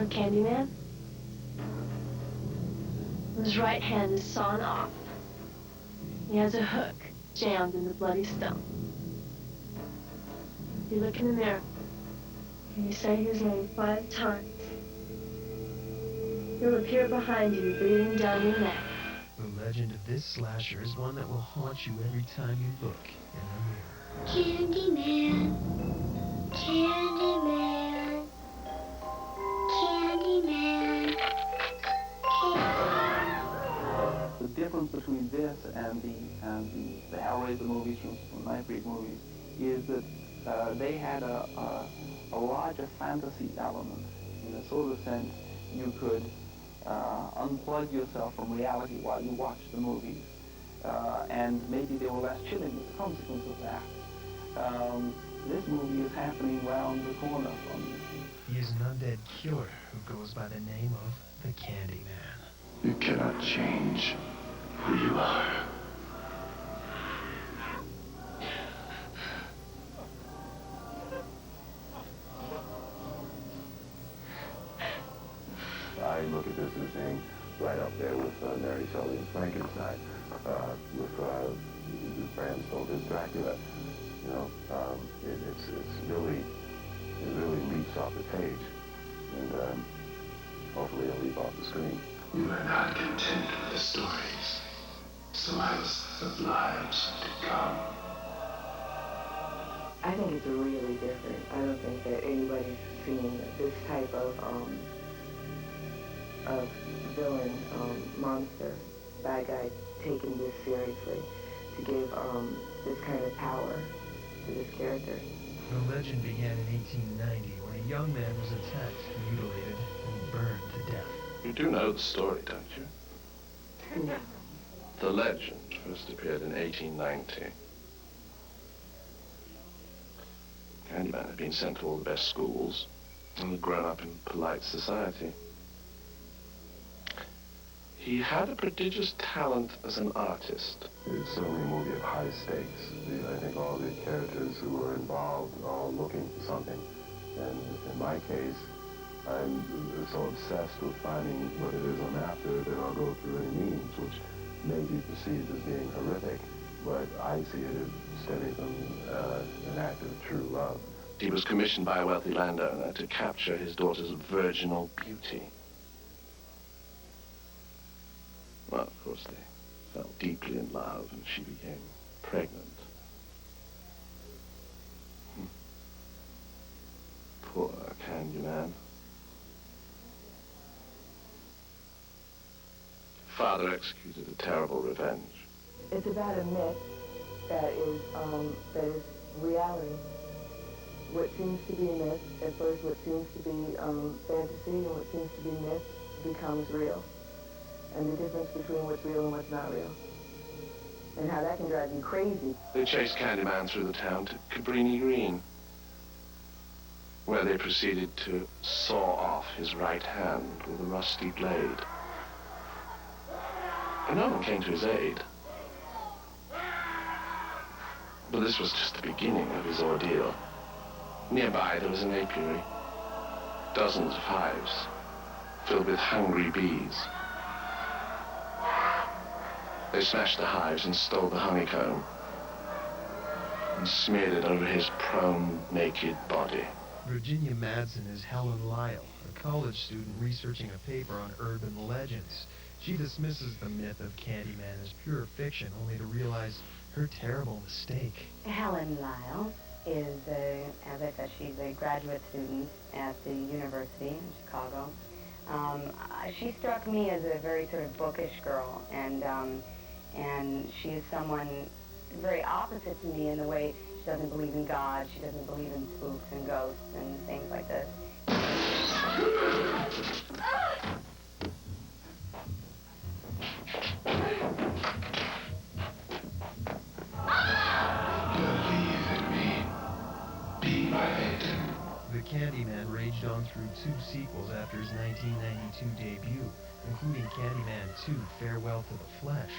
know Candyman? His right hand is sawn off. He has a hook jammed in the bloody stump. You look in the mirror, and you say his name 5 times. He'll appear behind you, breathing down your neck. The legend of this slasher is one that will haunt you every time you look in the mirror. Candyman, Candyman, Candyman, Candyman. The difference between this and the Hellraiser movies from Nightbreed movies is that they had a larger fantasy element. In a sort of sense, you could unplug yourself from reality while you watched the movies, and maybe they were less chilling as a consequence of that. This movie is happening round the corner from you. He is an undead killer who goes by the name of the Candyman. You cannot change who you are. I look at this as being right up there with Mary Shelley's Frankenstein, with Bram Stoker's Dracula. You know, it really leaps off the page, and hopefully it'll leap off the screen. You are not content with the stories. Stories of lives to come. I think it's really different. I don't think that anybody's seen this type of villain, monster, bad guy taking this seriously to give this kind of power to this character. The legend began in 1890 when a young man was attacked, mutilated, and burned to death. You do know the story, don't you? No. The legend first appeared in 1890. Candyman had been sent to all the best schools and had grown up in polite society. He had a prodigious talent as an artist. It's certainly a movie of high stakes. I think all the characters who were involved are all looking for something. And in my case, I'm so obsessed with finding what it is I'm after that I'll go through any means, which may be perceived as being horrific, but I see it as stemming from an act of true love. He was commissioned by a wealthy landowner to capture his daughter's virginal beauty. Well, of course, they fell deeply in love, and she became pregnant. Poor Candyman. Father executed a terrible revenge. It's about a myth that is reality. What seems to be a myth, at first what seems to be fantasy and what seems to be myth becomes real. And the difference between what's real and what's not real. And how that can drive you crazy. They chased Candyman through the town to Cabrini Green, where they proceeded to saw off his right hand with a rusty blade. And no one came to his aid. But this was just the beginning of his ordeal. Nearby there was an apiary, dozens of hives filled with hungry bees. They smashed the hives and stole the honeycomb and smeared it over his prone, naked body. Virginia Madsen is Helen Lyle, a college student researching a paper on urban legends. She dismisses the myth of Candyman as pure fiction, only to realize her terrible mistake. Helen Lyle is, as I said, she's a graduate student at the university in Chicago. She struck me as a very sort of bookish girl, and she is someone very opposite to me in the way she doesn't believe in God, she doesn't believe in spooks and ghosts and things like this. Believe in me. Be my victim. The Candyman raged on through 2 sequels after his 1992 debut, including Candyman 2, Farewell to the Flesh,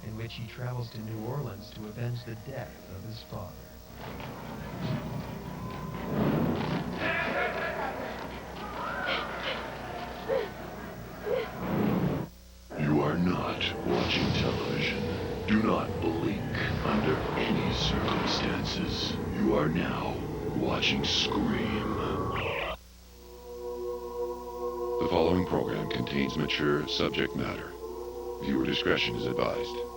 in which he travels to New Orleans to avenge the death of his father. not blink under any circumstances. You are now watching Scream. The following program contains mature subject matter. Viewer discretion is advised.